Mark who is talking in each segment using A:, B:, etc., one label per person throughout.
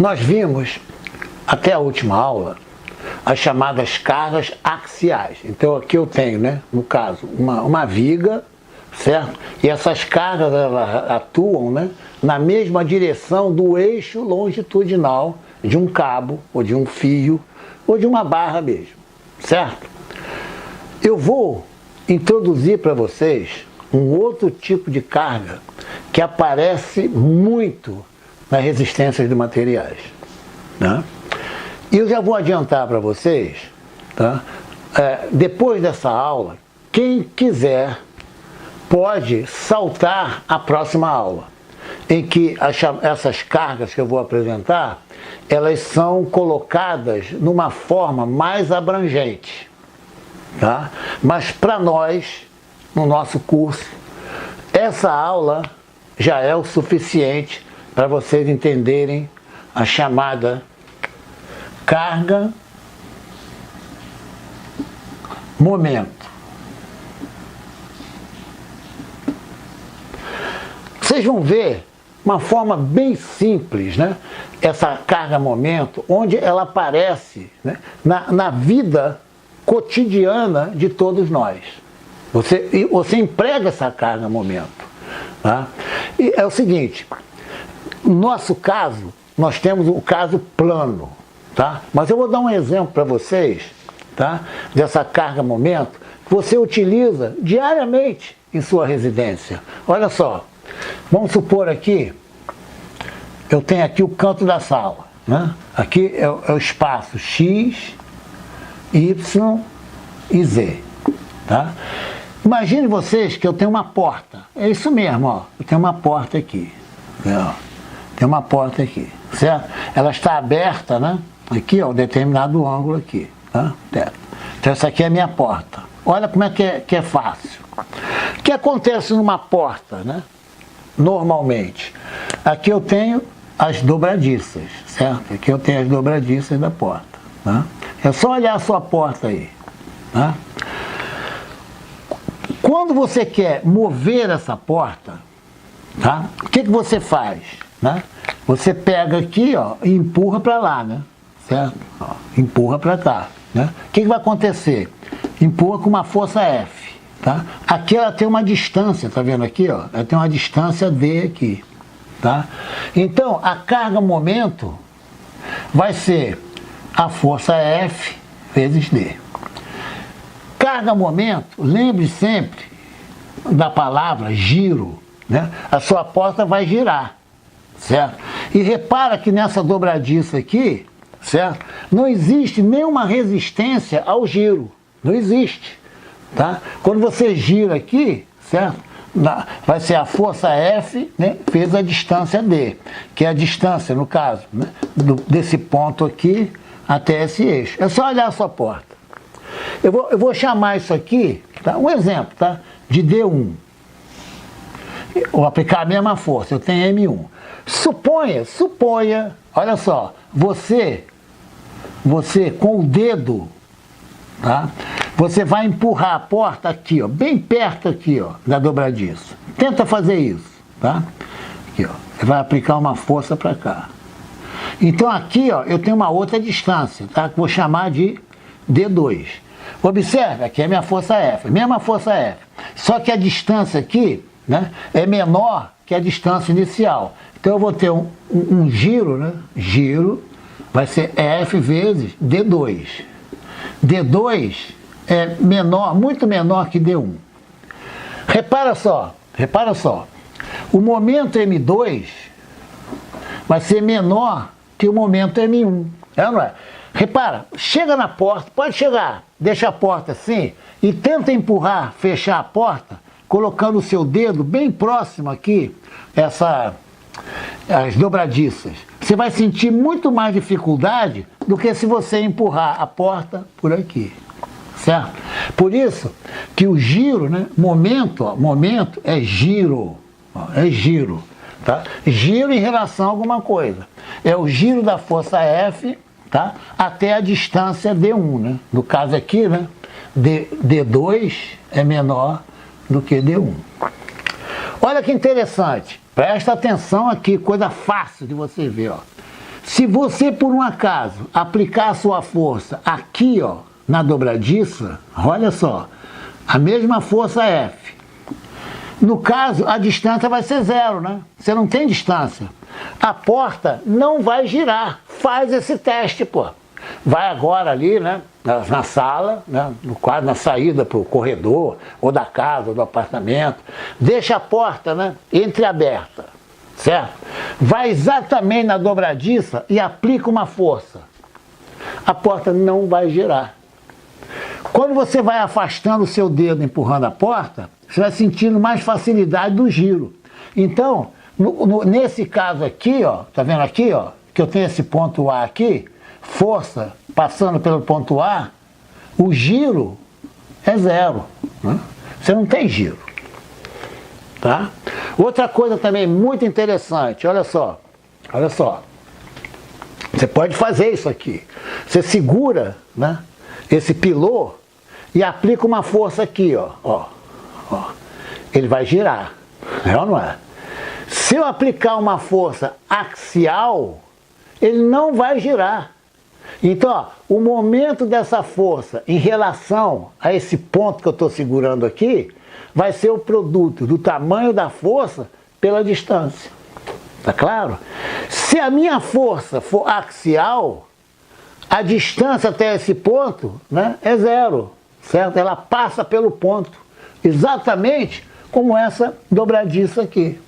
A: Nós vimos, até a última aula, as chamadas cargas axiais. Então aqui eu tenho, né, no caso, uma viga, certo? E essas cargas, elas atuam, né, na mesma direção do eixo longitudinal de um cabo, ou de um fio, ou de uma barra mesmo, certo? Eu vou introduzir para vocês um outro tipo de carga que aparece muito nas resistências de materiais, né? E eu já vou adiantar para vocês, tá? Depois dessa aula, quem quiser pode saltar a próxima aula, em que essas cargas que eu vou apresentar, elas são colocadas numa forma mais abrangente, tá? Mas para nós, no nosso curso, essa aula já é o suficiente para vocês entenderem a chamada carga momento. Vocês vão ver uma forma bem simples, né? Essa carga momento, onde ela aparece, né, na vida cotidiana de todos nós. Você emprega essa carga momento, tá? E é o seguinte, no nosso caso, nós temos o caso plano, tá? Mas eu vou dar um exemplo para vocês, tá? Dessa carga momento que você utiliza diariamente em sua residência. Olha só, vamos supor aqui, eu tenho aqui o canto da sala, né? Aqui é o espaço X, Y e Z, tá? Imagine vocês que eu tenho uma porta, é isso mesmo, ó, eu tenho uma porta aqui, ó. Tem uma porta aqui, certo? Ela está aberta, né? Aqui, ó, um determinado ângulo aqui, tá? Então essa aqui é a minha porta. Olha como é que é fácil. O que acontece numa porta, né? Normalmente, aqui eu tenho as dobradiças, certo? Aqui eu tenho as dobradiças da porta, tá? É só olhar a sua porta aí, tá? Quando você quer mover essa porta, tá? O que você faz, né? Você pega aqui, ó, e empurra para lá, né? Certo? Ó, empurra para cá, né? O que vai acontecer? Empurra com uma força F, tá? Aqui ela tem uma distância, tá vendo aqui, ó? Ela tem uma distância D aqui, tá? Então, a carga momento vai ser a força F vezes D. Carga momento, lembre sempre da palavra giro, né? A sua porta vai girar, certo? E repara que nessa dobradiça aqui, certo? Não existe nenhuma resistência ao giro, não existe, tá? Quando você gira aqui, certo? Vai ser a força F, né, vezes a distância D, que é a distância, no caso, né, desse ponto aqui até esse eixo. É só olhar a sua porta. Eu vou chamar isso aqui, tá? Um exemplo, tá? De D1. Vou aplicar a mesma força, eu tenho M1. Suponha, olha só, você com o dedo, tá? Você vai empurrar a porta aqui, ó, bem perto aqui, ó, da dobradiça. Tenta fazer isso, tá? Aqui, ó, você vai aplicar uma força para cá. Então aqui, ó, eu tenho uma outra distância, tá? Que vou chamar de D2. Observe, aqui é minha força F, mesma força F. Só que a distância aqui, né, é menor que a distância inicial. Então eu vou ter um giro, né? Giro vai ser F vezes D2. D2 é menor, muito menor que D1. Repara só. O momento M2 vai ser menor que o momento M1. É ou não é? Repara, chega na porta, pode chegar, deixa a porta assim e tenta empurrar, fechar a porta, colocando o seu dedo bem próximo aqui, as dobradiças. Você vai sentir muito mais dificuldade do que se você empurrar a porta por aqui, certo? Por isso que o giro, né, momento é giro, ó, é giro, tá? Giro em relação a alguma coisa. É o giro da força F, tá? Até a distância D1, né? No caso aqui, né, D2 é menor do que D1. Olha que interessante, presta atenção aqui, coisa fácil de você ver, ó. Se você, por um acaso, aplicar a sua força aqui, ó, na dobradiça, olha só, a mesma força F. No caso, a distância vai ser zero, né? Você não tem distância. A porta não vai girar. Faz esse teste, pô. Vai agora ali, né, na sala, né, no quadro, na saída para o corredor, ou da casa, ou do apartamento. Deixa a porta, né, entreaberta, certo? Vai exatamente na dobradiça e aplica uma força. A porta não vai girar. Quando você vai afastando o seu dedo, empurrando a porta, você vai sentindo mais facilidade do giro. Então, nesse caso aqui, ó, tá vendo aqui, ó, que eu tenho esse ponto A aqui, força passando pelo ponto A, o giro é zero, né? Você não tem giro, tá? Outra coisa também muito interessante, olha só, você pode fazer isso aqui, você segura, né, esse pilô e aplica uma força aqui, ó, ele vai girar, é ou não é? Se eu aplicar uma força axial, ele não vai girar. Então, ó, o momento dessa força em relação a esse ponto que eu estou segurando aqui, vai ser o produto do tamanho da força pela distância. Tá claro? Se a minha força for axial, a distância até esse ponto, né, é zero, certo? Ela passa pelo ponto, exatamente como essa dobradiça aqui,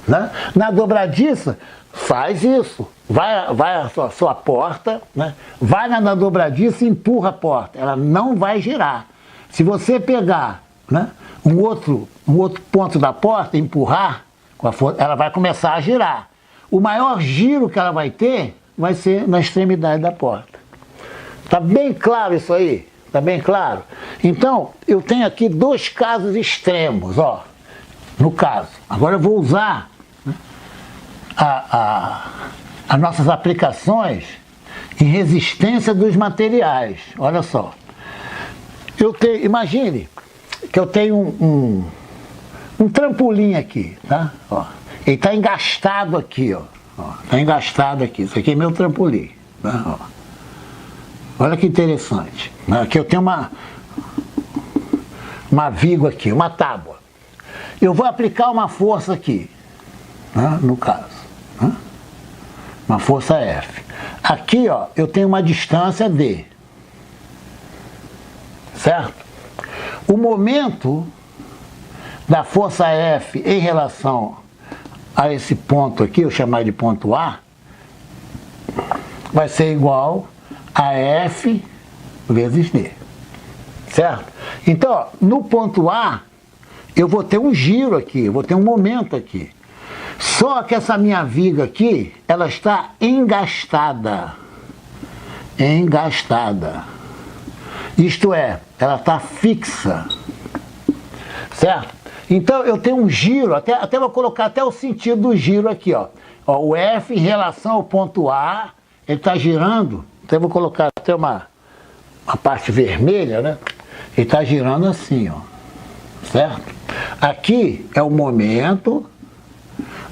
A: né? Na dobradiça, faz isso. Vai a sua porta, né? Vai na dobradiça e empurra a porta. Ela não vai girar. Se você pegar, né, um outro ponto da porta e empurrar, com a força, ela vai começar a girar. O maior giro que ela vai ter vai ser na extremidade da porta. Tá bem claro isso aí? Tá bem claro? Então, eu tenho aqui dois casos extremos, ó. No caso, agora eu vou usar, né, as nossas aplicações em resistência dos materiais. Olha só. Imagine que eu tenho um trampolim aqui, tá? Ó, ele está engastado aqui, ó. Está engastado aqui. Isso aqui é meu trampolim. Tá? Ó. Olha que interessante. Aqui eu tenho uma viga aqui, uma tábua. Eu vou aplicar uma força aqui, né, no caso. Né? Uma força F. Aqui, ó, eu tenho uma distância D. Certo? O momento da força F em relação a esse ponto aqui, eu chamar de ponto A, vai ser igual a F vezes D. Certo? Então, ó, no ponto A, eu vou ter um giro aqui, eu vou ter um momento aqui. Só que essa minha viga aqui, ela está engastada. Engastada. Isto é, ela está fixa. Certo? Então eu tenho um giro, até vou colocar até o sentido do giro aqui, ó. Ó, o F em relação ao ponto A, ele está girando, então eu vou colocar até uma parte vermelha, né? Ele está girando assim, ó. Certo? Aqui é o momento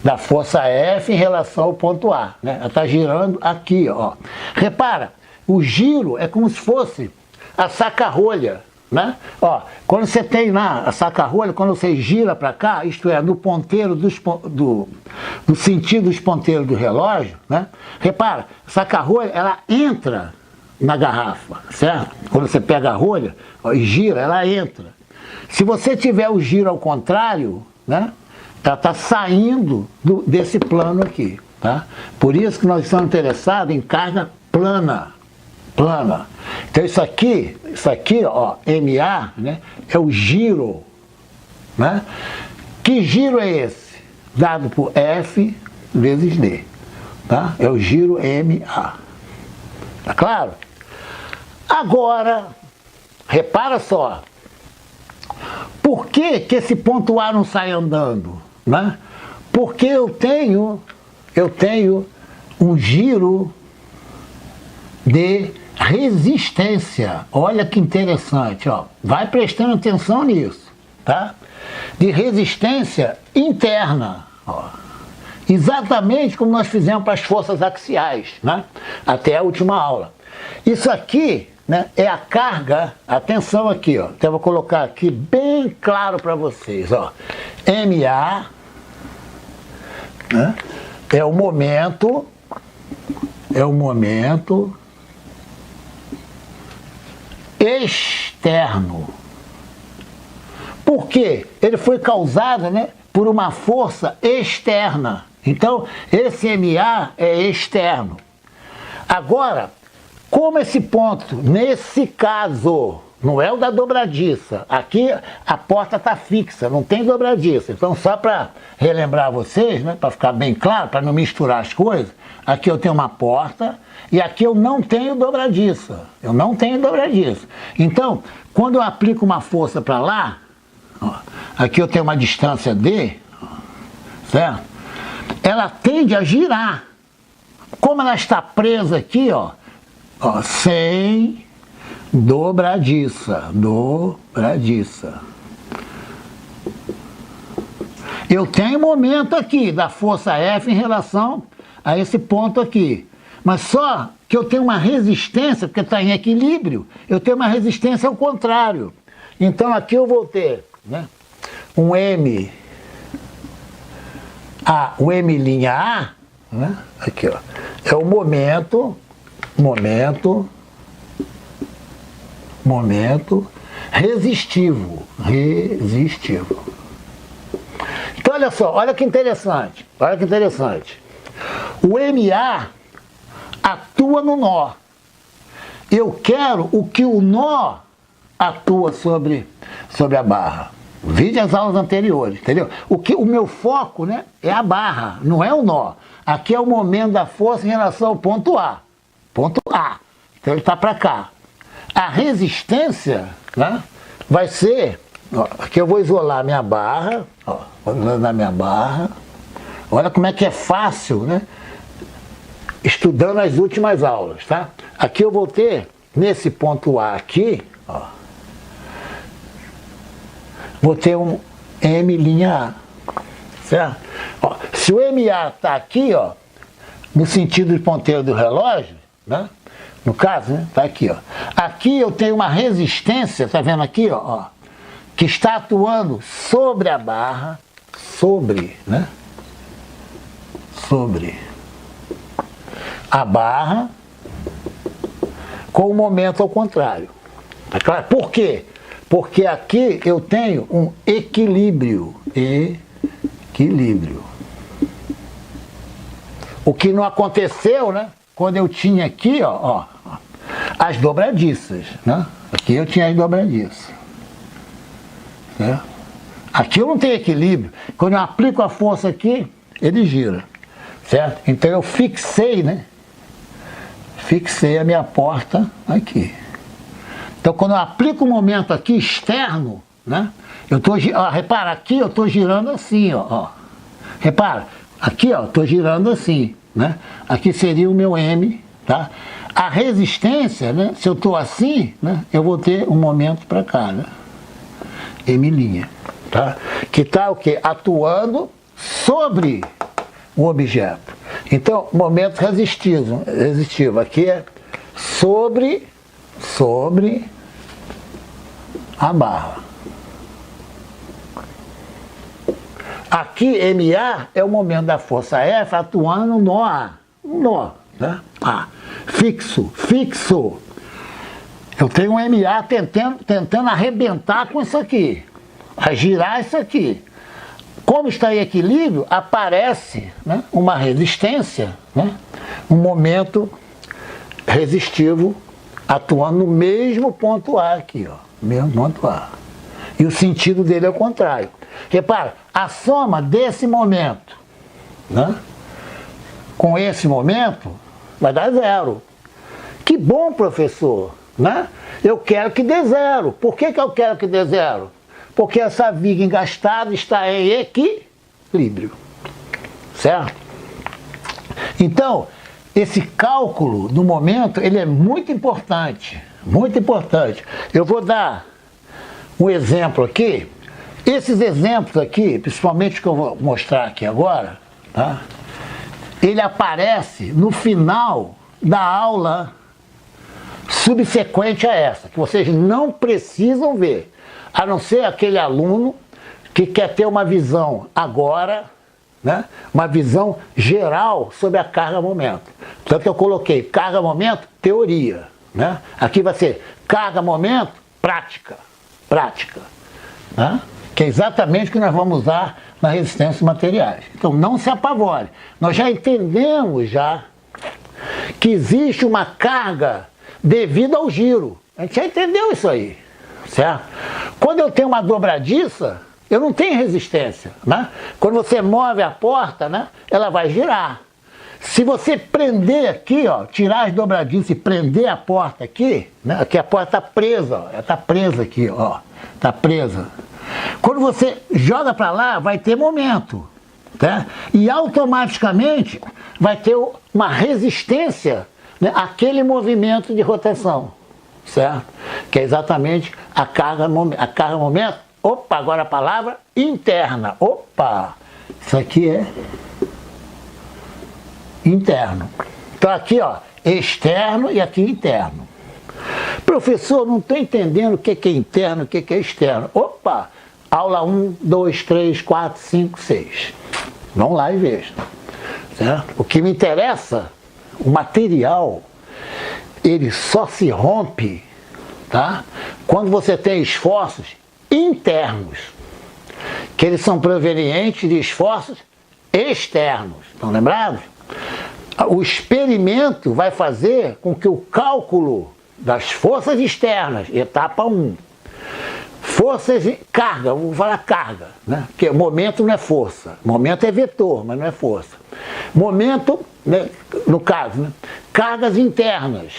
A: da força F em relação ao ponto A, né? Ela está girando aqui, ó. Repara, o giro é como se fosse a saca-rolha, né? Ó, quando você tem lá a saca-rolha, quando você gira para cá, isto é, no ponteiro do sentido dos ponteiros do relógio, né? Repara, a saca-rolha, ela entra na garrafa, certo? Quando você pega a rolha, ó, e gira, ela entra. Se você tiver o giro ao contrário, né, ela está saindo desse plano aqui, tá? Por isso que nós estamos interessados em carga plana. Plana. Então isso aqui, ó, MA, né, é o giro, né? Que giro é esse? Dado por F vezes D, tá? É o giro MA. Tá claro? Agora, repara só. Por que que esse ponto A não sai andando, né? Porque eu tenho um giro de resistência. Olha que interessante, ó. Vai prestando atenção nisso, tá? De resistência interna, ó. exatamente como nós fizemos para as forças axiais, né? Até a última aula. Isso aqui, né, é a carga, atenção aqui, ó, então eu vou colocar aqui bem claro para vocês, ó, MA, né, é o momento externo. Por quê? Ele foi causado, né, por uma força externa. Então, esse MA é externo. Agora, como esse ponto, nesse caso, não é o da dobradiça, aqui a porta está fixa, não tem dobradiça. Então, só para relembrar vocês, né, para ficar bem claro, para não misturar as coisas, aqui eu tenho uma porta e aqui eu não tenho dobradiça. Eu não tenho dobradiça. Então, quando eu aplico uma força para lá, ó, aqui eu tenho uma distância D, certo? Ela tende a girar. Como ela está presa aqui, ó, sem dobradiça, eu tenho momento aqui da força F em relação a esse ponto aqui, mas só que eu tenho uma resistência, porque está em equilíbrio, eu tenho uma resistência ao contrário. Então aqui eu vou ter, né, um M, o M' A, né, aqui, ó, é o momento resistivo. Então, olha só, olha que interessante. O MA atua no nó. Eu quero o que o nó atua sobre a barra. Vide as aulas anteriores, entendeu? O meu foco, né, é a barra, não é o nó. Aqui é o momento da força em relação ao ponto A. Ponto A. Então ele está para cá. A resistência, né, vai ser... Ó, aqui eu vou isolar minha barra. Ó, vou isolar minha barra. Olha como é que é fácil, né? Estudando as últimas aulas, tá? Aqui eu vou ter, nesse ponto A aqui, ó, vou ter um M', certo? Ó, se o MA está aqui, ó, no sentido de ponteiro do relógio, né? No caso, né? Tá aqui, ó. Aqui eu tenho uma resistência, tá vendo aqui, ó, que está atuando sobre a barra, né? Sobre a barra, com o momento ao contrário. Tá claro? Por quê? Porque aqui eu tenho um equilíbrio. O que não aconteceu, né? Quando eu tinha aqui, ó, as dobradiças, né? Aqui eu tinha as dobradiças. Certo? Aqui eu não tenho equilíbrio. Quando eu aplico a força aqui, ele gira. Certo? Então eu fixei, né? Fixei a minha porta aqui. Então quando eu aplico o momento aqui externo, né? Eu tô, ó, repara, aqui eu estou girando assim, ó. Repara, aqui, ó, estou girando assim, né? Aqui seria o meu M, tá? A resistência, né? Se eu estou assim, né? Eu vou ter um momento para cá, né? M', tá? Que está o quê? Atuando sobre o objeto. Então, momento resistivo. Aqui é sobre a barra. Aqui, MA é o momento da força F atuando no A. Nó, né? A. Fixo. Eu tenho um MA tentando arrebentar com isso aqui. A girar isso aqui. Como está em equilíbrio, aparece, né, uma resistência, né, um momento resistivo atuando no mesmo ponto A aqui, ó. Mesmo ponto A. E o sentido dele é o contrário. Repara, a soma desse momento, né, com esse momento vai dar zero. Que bom, professor, né? Eu quero que dê zero. Por que eu quero que dê zero? Porque essa viga engastada está em equilíbrio. Certo? Então, esse cálculo do momento, ele é muito importante. Muito importante. Eu vou dar um exemplo aqui. Esses exemplos aqui, principalmente que eu vou mostrar aqui agora, tá? ele aparece no final da aula subsequente a essa, que vocês não precisam ver, a não ser aquele aluno que quer ter uma visão agora, né? Uma visão geral sobre a carga-momento. Tanto que eu coloquei carga-momento, teoria. Né? Aqui vai ser carga-momento, prática. Prática. Né? Que é exatamente o que nós vamos usar na resistência de materiais. Então não se apavore. Nós já entendemos que existe uma carga devido ao giro. A gente já entendeu isso aí. Certo? Quando eu tenho uma dobradiça, eu não tenho resistência. Né? Quando você move a porta, né, ela vai girar. Se você prender aqui, ó, tirar as dobradiças e prender a porta aqui, né, aqui a porta está presa, ó, ela está presa aqui, ó, está presa. Quando você joga para lá, vai ter momento, tá? E automaticamente vai ter uma resistência, né, àquele movimento de rotação, certo? Que é exatamente a carga momento. Opa, agora a palavra interna. Opa, isso aqui é interno. Então aqui, ó, externo e aqui interno. Professor, não estou entendendo o que é interno e o que é externo. Opa, aula 1, 2, 3, 4, 5, 6. Vamos lá e vejam. Certo? O que me interessa, o material, ele só se rompe, tá? Quando você tem esforços internos, que eles são provenientes de esforços externos. Estão lembrados? O experimento vai fazer com que o cálculo das forças externas, etapa 1, forças, carga, vamos falar carga, né? Porque momento não é força, momento é vetor, mas não é força. Momento, né, no caso, né, cargas internas,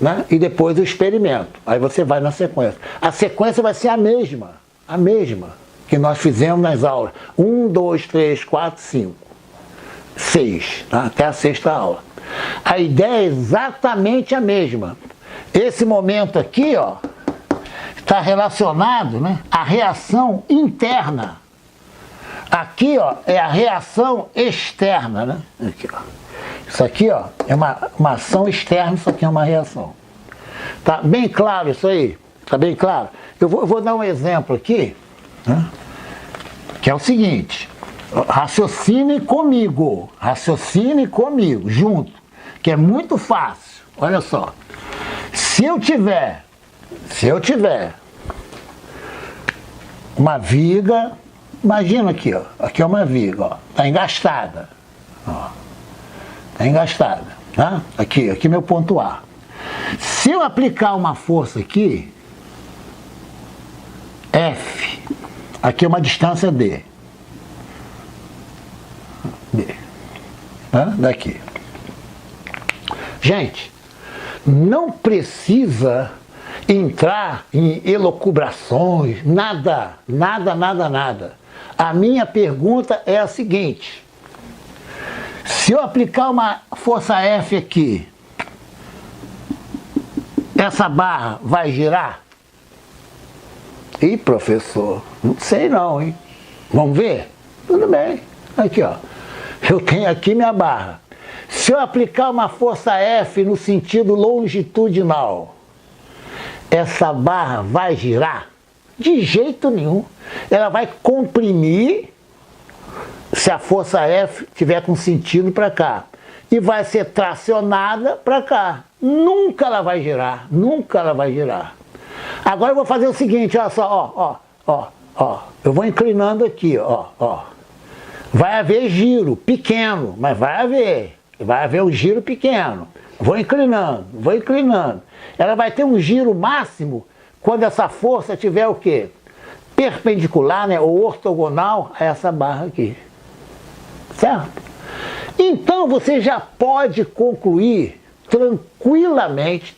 A: né? E depois o experimento. Aí você vai na sequência. A sequência vai ser a mesma que nós fizemos nas aulas 1, 2, 3, 4, 5. 6, tá? Até a sexta aula. A ideia é exatamente a mesma. Esse momento aqui, ó, está relacionado, né, à reação interna. Aqui, ó, é a reação externa, né? Aqui, ó. Isso aqui, ó, é uma ação externa, isso aqui é uma reação. Tá bem claro isso aí? Tá bem claro? Eu vou dar um exemplo aqui, né, que é o seguinte. Raciocine comigo, junto, que é muito fácil. Olha só, se eu tiver uma viga, imagina aqui, ó, aqui é uma viga, ó, tá engastada, ó, tá engastada, tá? Aqui meu ponto A. Se eu aplicar uma força aqui, F, aqui é uma distância D. Daqui. Gente, não precisa entrar em elucubrações, nada. A minha pergunta é a seguinte: se eu aplicar uma força F aqui, essa barra vai girar? Ih, professor, não sei não, hein? Vamos ver? Tudo bem. Aqui, ó. Eu tenho aqui minha barra. Se eu aplicar uma força F no sentido longitudinal, essa barra vai girar? De jeito nenhum. Ela vai comprimir se a força F tiver com sentido para cá. E vai ser tracionada para cá. Nunca ela vai girar. Agora eu vou fazer o seguinte, olha só, ó. Eu vou inclinando aqui, ó. Vai haver giro pequeno, mas vai haver um giro pequeno. Vou inclinando. Ela vai ter um giro máximo quando essa força tiver o quê? Perpendicular, né, ou ortogonal a essa barra aqui. Certo? Então você já pode concluir tranquilamente,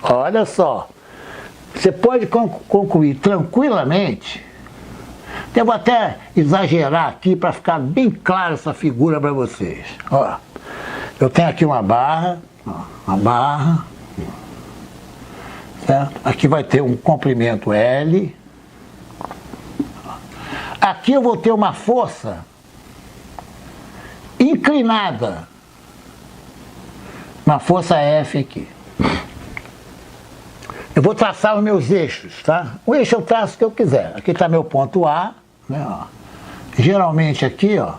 A: olha só, você pode concluir tranquilamente. Eu vou até exagerar aqui para ficar bem clara essa figura para vocês. Ó, eu tenho aqui uma barra, certo? Aqui vai ter um comprimento L. Aqui eu vou ter uma força inclinada na força F aqui. Eu vou traçar os meus eixos, tá? O eixo eu traço o que eu quiser. Aqui está meu ponto A, né, ó. Geralmente aqui, ó,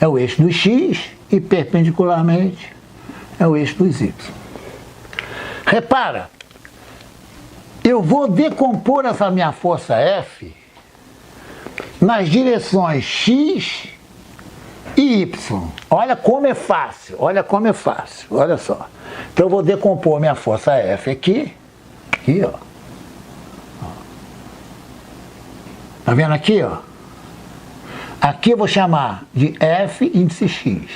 A: é o eixo do X e perpendicularmente é o eixo dos Y. Repara, eu vou decompor essa minha força F nas direções X e Y. Olha como é fácil, olha como é fácil, olha só. Então eu vou decompor minha força F aqui, ó. Tá vendo aqui, ó? Aqui eu vou chamar de F índice X.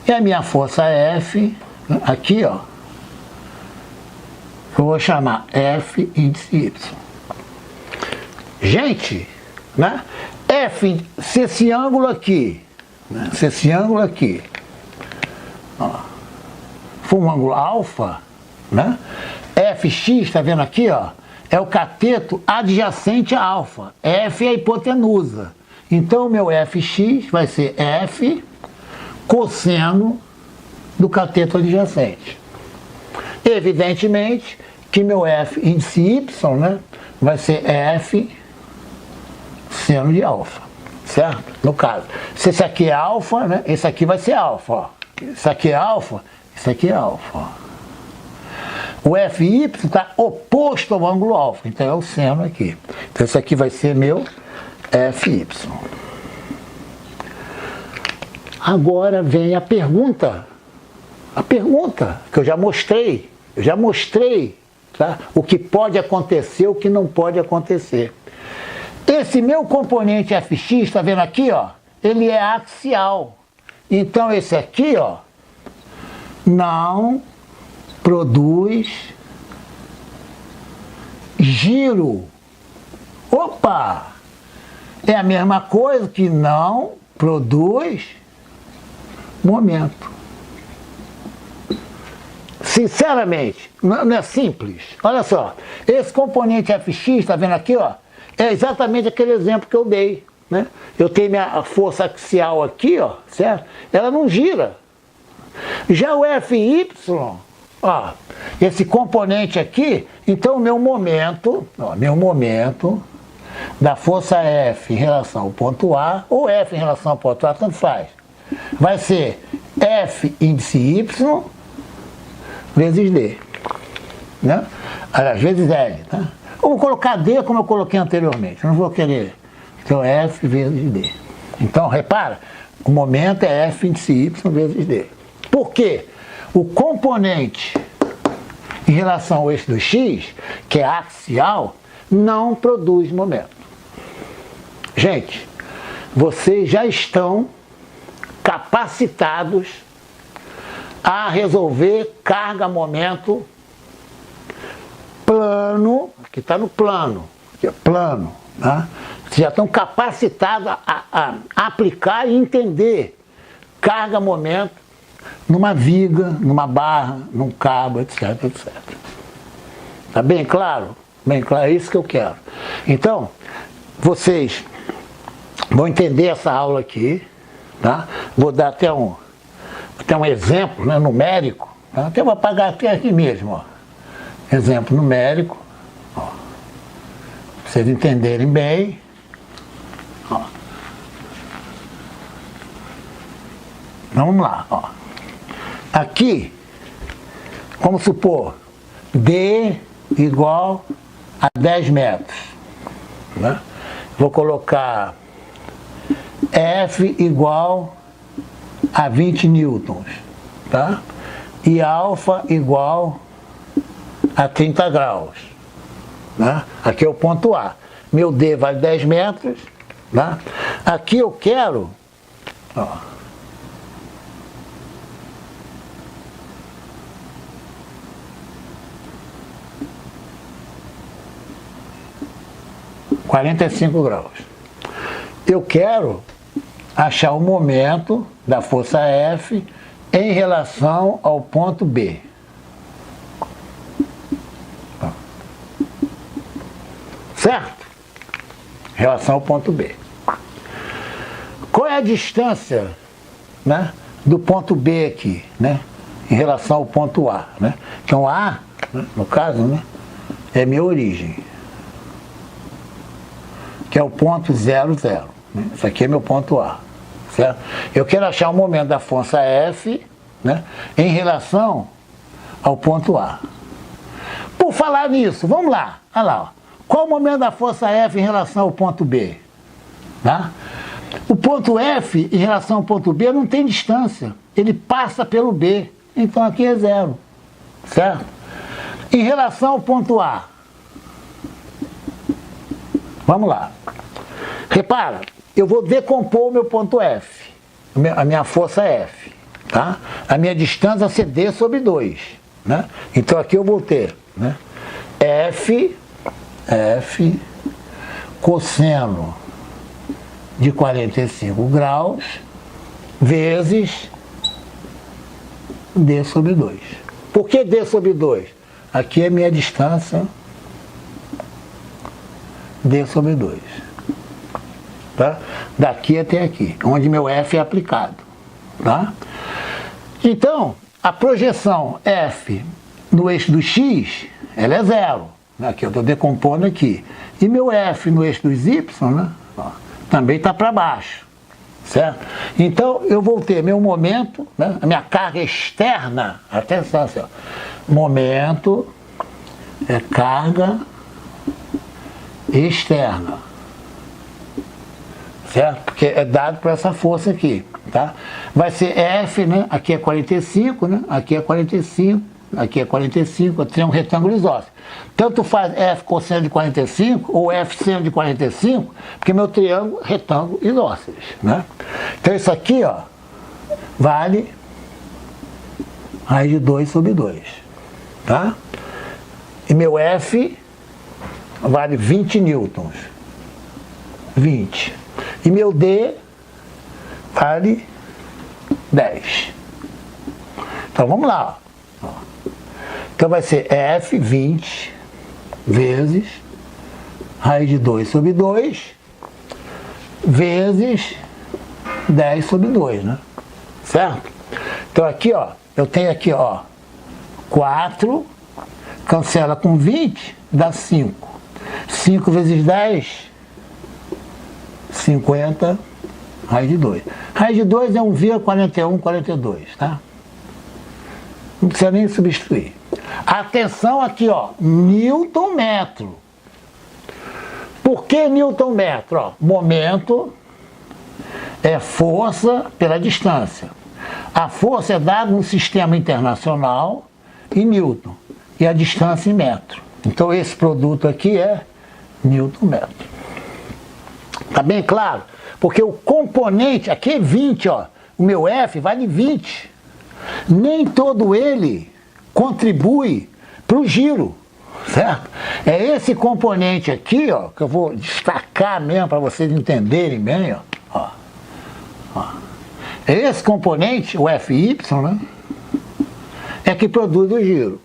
A: E a minha força F, aqui, ó, eu vou chamar F índice Y. Gente, né? F, se esse ângulo aqui, né? Se esse ângulo aqui, ó, for um ângulo alfa, né? Fx, tá vendo aqui, ó, é o cateto adjacente a alfa. F é a hipotenusa. Então, o meu Fx vai ser F cosseno do cateto adjacente. Evidentemente que meu F índice Y, né, vai ser F seno de alfa, certo? No caso, se esse aqui é alfa, né, esse aqui vai ser alfa, ó. Esse aqui é alfa, esse aqui é alfa, ó. O Fy está oposto ao ângulo alfa, então é o seno aqui. Então esse aqui vai ser meu Fy. Agora vem a pergunta que eu já mostrei, tá? O que pode acontecer, o que não pode acontecer. Esse meu componente Fx, está vendo aqui, ó, ele é axial. Então esse aqui, ó, não produz giro. Opa! É a mesma coisa que não produz momento. Sinceramente, não é simples. Olha só, esse componente Fx, está vendo aqui, ó, é exatamente aquele exemplo que eu dei, né? Eu tenho minha força axial aqui, ó, certo? Ela não gira. Já o Fy, ó, esse componente aqui, então meu momento da força F em relação ao ponto A, ou F em relação ao ponto A, tanto faz, vai ser F índice Y vezes D, né? Aliás, vezes L, tá? Eu vou colocar D como eu coloquei anteriormente, eu não vou querer, então F vezes D. Então, repara, o momento é F índice Y vezes D. Por quê? O componente em relação ao eixo do X, que é axial, não produz momento. Gente, vocês já estão capacitados a resolver carga-momento plano, aqui está no plano, aqui é plano, tá? Vocês já estão capacitados a aplicar e entender carga-momento numa viga, numa barra, num cabo, etc, etc. Tá bem claro? Bem claro, é isso que eu quero. Então, vocês vão entender essa aula aqui, tá? Vou dar até um exemplo, né, numérico, tá? Até vou apagar até aqui mesmo, ó. Exemplo numérico, ó. Pra vocês entenderem bem, ó. Vamos lá, ó. Aqui, vamos supor, D igual a 10 metros, né? Vou colocar F igual a 20 newtons, tá? E alfa igual a 30 graus, né? Aqui é o ponto A. Meu D vale 10 metros, tá? Aqui eu quero, ó, (45 graus). Eu quero achar o momento da força F em relação ao ponto B. Certo? Em relação ao ponto B. Qual é a distância né, do ponto B aqui, né, em relação ao ponto A, né? Então A, né, no caso, né, é minha origem, que é o ponto 0, 0. Né? Isso aqui é meu ponto A, certo? Eu quero achar o momento da força F, né, em relação ao ponto A. Por falar nisso, vamos lá, olha lá, ó. Qual o momento da força F em relação ao ponto B? Tá? O ponto F em relação ao ponto B não tem distância, ele passa pelo B, então aqui é 0, certo? Em relação ao ponto A, vamos lá, repara, eu vou decompor o meu ponto F, a minha força F, tá? A minha distância vai ser D sobre 2, né? Então aqui eu vou ter, né, F cosseno de 45 graus vezes D sobre 2. Por que D sobre 2? Aqui é minha distância, D sobre 2. Tá? Daqui até aqui, onde meu F é aplicado. Tá? Então, a projeção F no eixo do X, ela é 0. Aqui eu estou decompondo aqui. E meu F no eixo dos Y, né, ó, também está para baixo. Certo? Então eu vou ter meu momento, né, a minha carga externa, atenção assim, ó, momento é carga externa. Certo? Porque é dado por essa força aqui. Tá? Vai ser F, né? Aqui é 45, né? Aqui é 45, aqui é 45, eu tenho um retângulo isósceles. Tanto faz F cosseno de 45 ou F seno de 45, porque meu triângulo é retângulo isósceles, né? Então isso aqui, ó, vale raiz de 2 sobre 2, tá? E meu F vale 20 newtons, 20. E meu D vale 10. Então vamos lá, ó. Então vai ser F 20 vezes raiz de 2 sobre 2 vezes 10 sobre 2, né? Certo? Então aqui, ó, eu tenho aqui, ó, 4, cancela com 20, dá 5. 5 vezes 10, 50, raiz de 2. Raiz de 2 é 1,41, 42, tá? Não precisa nem substituir. Atenção aqui, ó, Newton metro. Por que Newton metro? Ó, momento é força pela distância. A força é dada no sistema internacional em Newton e a distância em metro. Então esse produto aqui é Newton metro. Tá bem claro? Porque o componente, aqui é 20, ó, o meu F vale 20. Nem todo ele contribui para o giro, certo? É esse componente aqui, ó, que eu vou destacar mesmo para vocês entenderem bem, ó. É esse componente, o FY, né, é que produz o giro.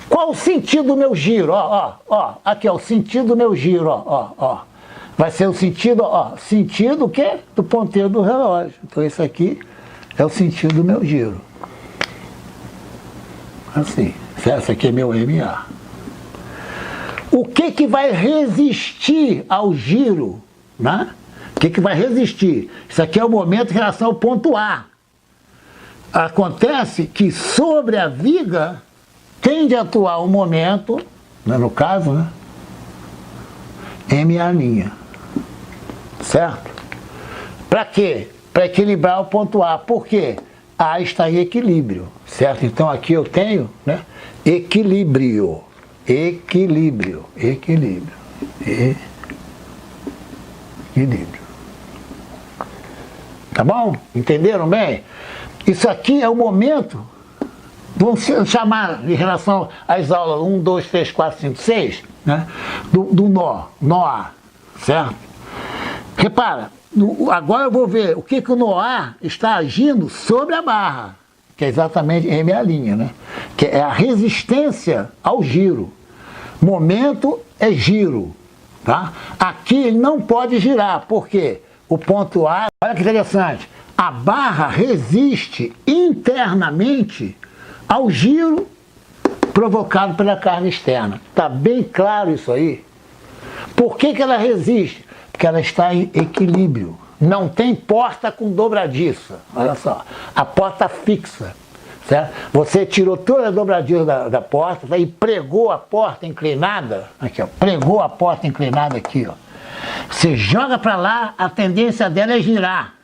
A: Qual o sentido do meu giro? Ó, aqui, ó, o sentido do meu giro, ó. Vai ser o sentido, ó, sentido o quê? Do ponteiro do relógio. Então esse aqui é o sentido do meu giro. Assim, esse aqui é meu MA. O que vai resistir ao giro, né? O que vai resistir? Isso aqui é o momento em relação ao ponto A. Acontece que sobre a viga tende a atuar um momento, né, no caso, né, MA'. Certo? Para quê? Para equilibrar o ponto A. Por quê? A está em equilíbrio, certo? Então aqui eu tenho, né, equilíbrio. Tá bom? Entenderam bem? Isso aqui é o momento, vamos chamar em relação às aulas 1, 2, 3, 4, 5, 6, né, do nó A, certo? Repara, agora eu vou ver o que o nó A está agindo sobre a barra, que é exatamente MA', né? Que é a resistência ao giro. Momento é giro, tá? Aqui ele não pode girar, porque o ponto A, olha que interessante, a barra resiste internamente ao giro provocado pela carga externa. Está bem claro isso aí? Por que ela resiste? Porque ela está em equilíbrio. Não tem porta com dobradiça. Olha só, a porta fixa. Certo? Você tirou toda a dobradiça da porta e pregou a porta inclinada. Aqui, ó, pregou a porta inclinada aqui. Ó. Você joga para lá, a tendência dela é girar.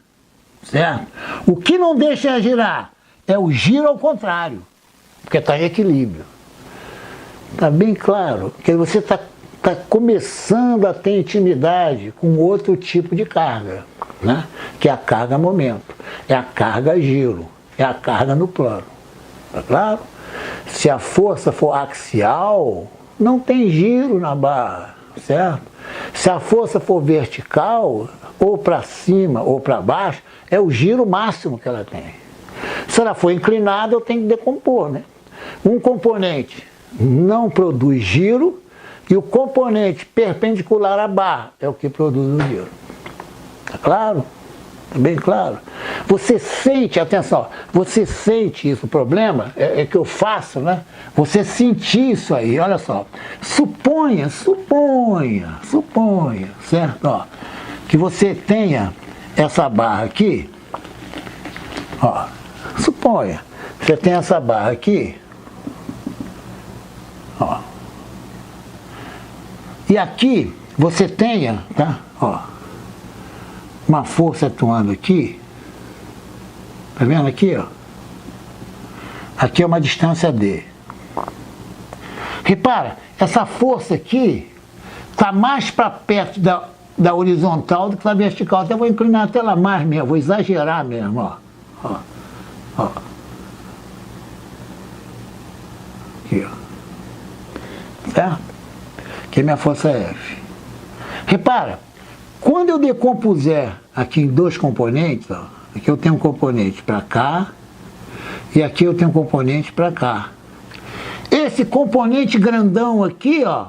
A: Certo? O que não deixa ela girar é o giro ao contrário. Porque está em equilíbrio. Está bem claro que você está começando a ter intimidade com outro tipo de carga, né? Que é a carga momento, é a carga giro, é a carga no plano. Está claro? Se a força for axial, não tem giro na barra, certo? Se a força for vertical, ou para cima ou para baixo, é o giro máximo que ela tem. Se ela for inclinada, eu tenho que decompor, né? Um componente não produz giro e o componente perpendicular à barra é o que produz o giro. Está claro? Está bem claro? Você sente, atenção, você sente isso, o problema é que eu faço, né? Você sentir isso aí, olha só. Suponha, certo? Ó, que você tenha essa barra aqui, ó, suponha, você tem essa barra aqui, ó, e aqui você tenha, tá? Ó, uma força atuando aqui, tá vendo aqui, ó? Aqui é uma distância D. Repara, essa força aqui está mais para perto da horizontal do que da vertical. Até vou inclinar até lá mais mesmo, vou exagerar mesmo, ó. Ó, ó. Aqui, ó. Certo? Aqui é minha força F. Repara, quando eu decompuser aqui em dois componentes, ó, aqui eu tenho um componente para cá e aqui eu tenho um componente para cá. Esse componente grandão aqui, ó,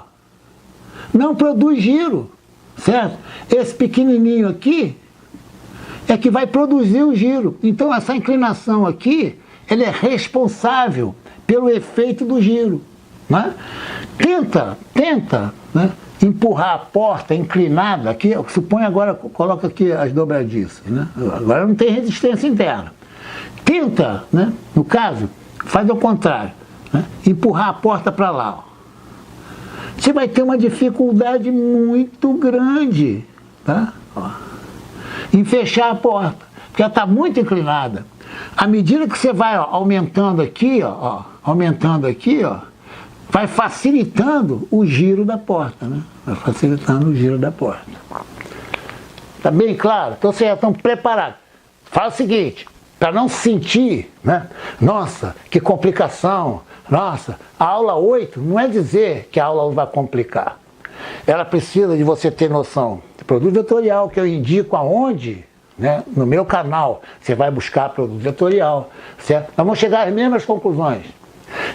A: não produz giro, certo? Esse pequenininho aqui é que vai produzir o giro. Então essa inclinação aqui, ela é responsável pelo efeito do giro, né? Tenta, né, empurrar a porta inclinada aqui, supõe agora, coloca aqui as dobradiças, né? Agora não tem resistência interna. Tenta, né, no caso, faz ao contrário, né, empurrar a porta para lá, ó. Você vai ter uma dificuldade muito grande, tá? Ó, em fechar a porta, porque ela está muito inclinada. À medida que você vai, ó, aumentando aqui, ó, vai facilitando o giro da porta, né? Vai facilitando o giro da porta. Tá bem claro? Então vocês já estão preparados. Fala o seguinte, para não sentir, né? Nossa, que complicação. Nossa, a aula 8 não é dizer que a aula vai complicar. Ela precisa de você ter noção de produto vetorial, que eu indico aonde, né? No meu canal, você vai buscar produto vetorial, certo? Nós vamos chegar às mesmas conclusões.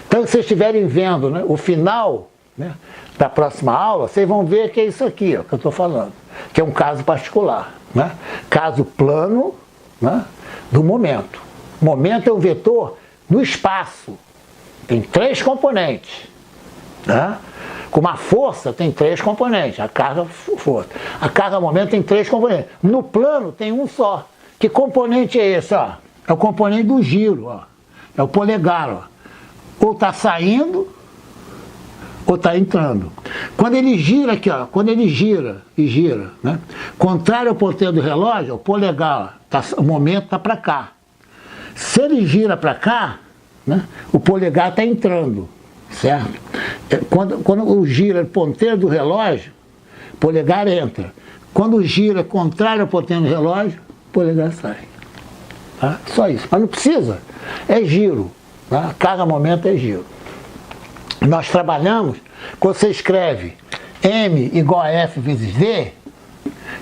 A: Então, se vocês estiverem vendo, né, o final, né, da próxima aula, vocês vão ver que é isso aqui, ó, que eu estou falando, que é um caso particular, né? Caso plano, né, do momento. Momento é um vetor no espaço, tem 3 componentes, né? Com uma força tem 3 componentes, a carga força. A carga momento tem 3 componentes. No plano tem um só. Que componente é esse? Ó? É o componente do giro, ó. É o polegar, ó. Ou está saindo, ou está entrando. Quando ele gira aqui, ó, quando ele gira, né? Contrário ao ponteiro do relógio, o polegar, ó, o momento está para cá. Se ele gira para cá, né, o polegar está entrando, certo? Quando gira o ponteiro do relógio, o polegar entra. Quando gira contrário ao ponteiro do relógio, o polegar sai. Tá? Só isso. Mas não precisa. É giro. Tá? Carga momento é giro. Nós trabalhamos, quando você escreve M igual a F vezes V,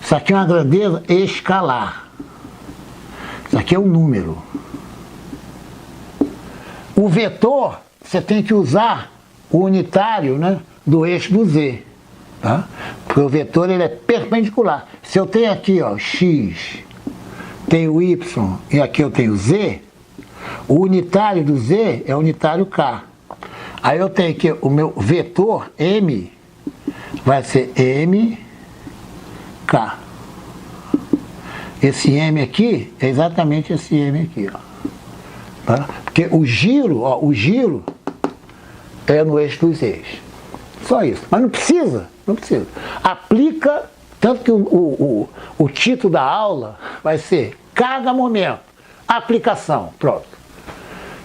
A: isso aqui é uma grandeza escalar. Isso aqui é um número. O vetor, você tem que usar o unitário, né, do eixo do Z. Tá? Porque o vetor ele é perpendicular. Se eu tenho aqui, ó, X tenho Y e aqui eu tenho Z, o unitário do Z é o unitário K. Aí eu tenho que o meu vetor M vai ser MK. Esse M aqui é exatamente esse M aqui, ó. Tá? Porque o giro, ó, o giro é no eixo dos eixos. Só isso. Mas não precisa, não precisa. Aplica, tanto que o título da aula vai ser carga-momento, aplicação, pronto.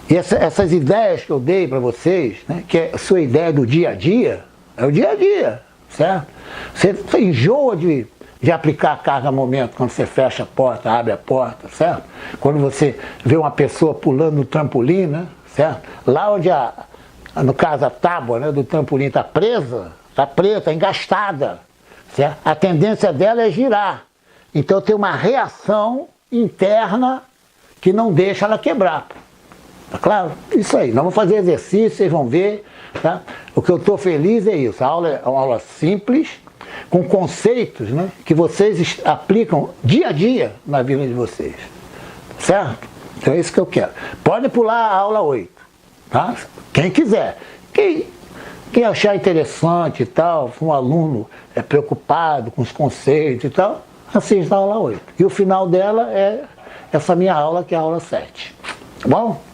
A: E essas ideias que eu dei para vocês, né, que é a sua ideia do dia a dia, é o dia a dia, certo? Você enjoa de aplicar carga-momento quando você fecha a porta, abre a porta, certo? Quando você vê uma pessoa pulando no trampolim, né, certo? Lá onde, no caso, a tábua, né, do trampolim está presa, está engastada, certo? A tendência dela é girar. Então tem uma reação interna que não deixa ela quebrar. Tá claro? Isso aí. Nós vamos fazer exercício, vocês vão ver. Tá? O que eu estou feliz é isso. A aula é uma aula simples, com conceitos, né, que vocês aplicam dia a dia na vida de vocês. Certo? Então é isso que eu quero. Pode pular a aula 8. Tá? Quem quiser. Quem achar interessante e tal, um aluno preocupado com os conceitos e tal, assista a aula 8. E o final dela é essa minha aula, que é a aula 7. Tá bom?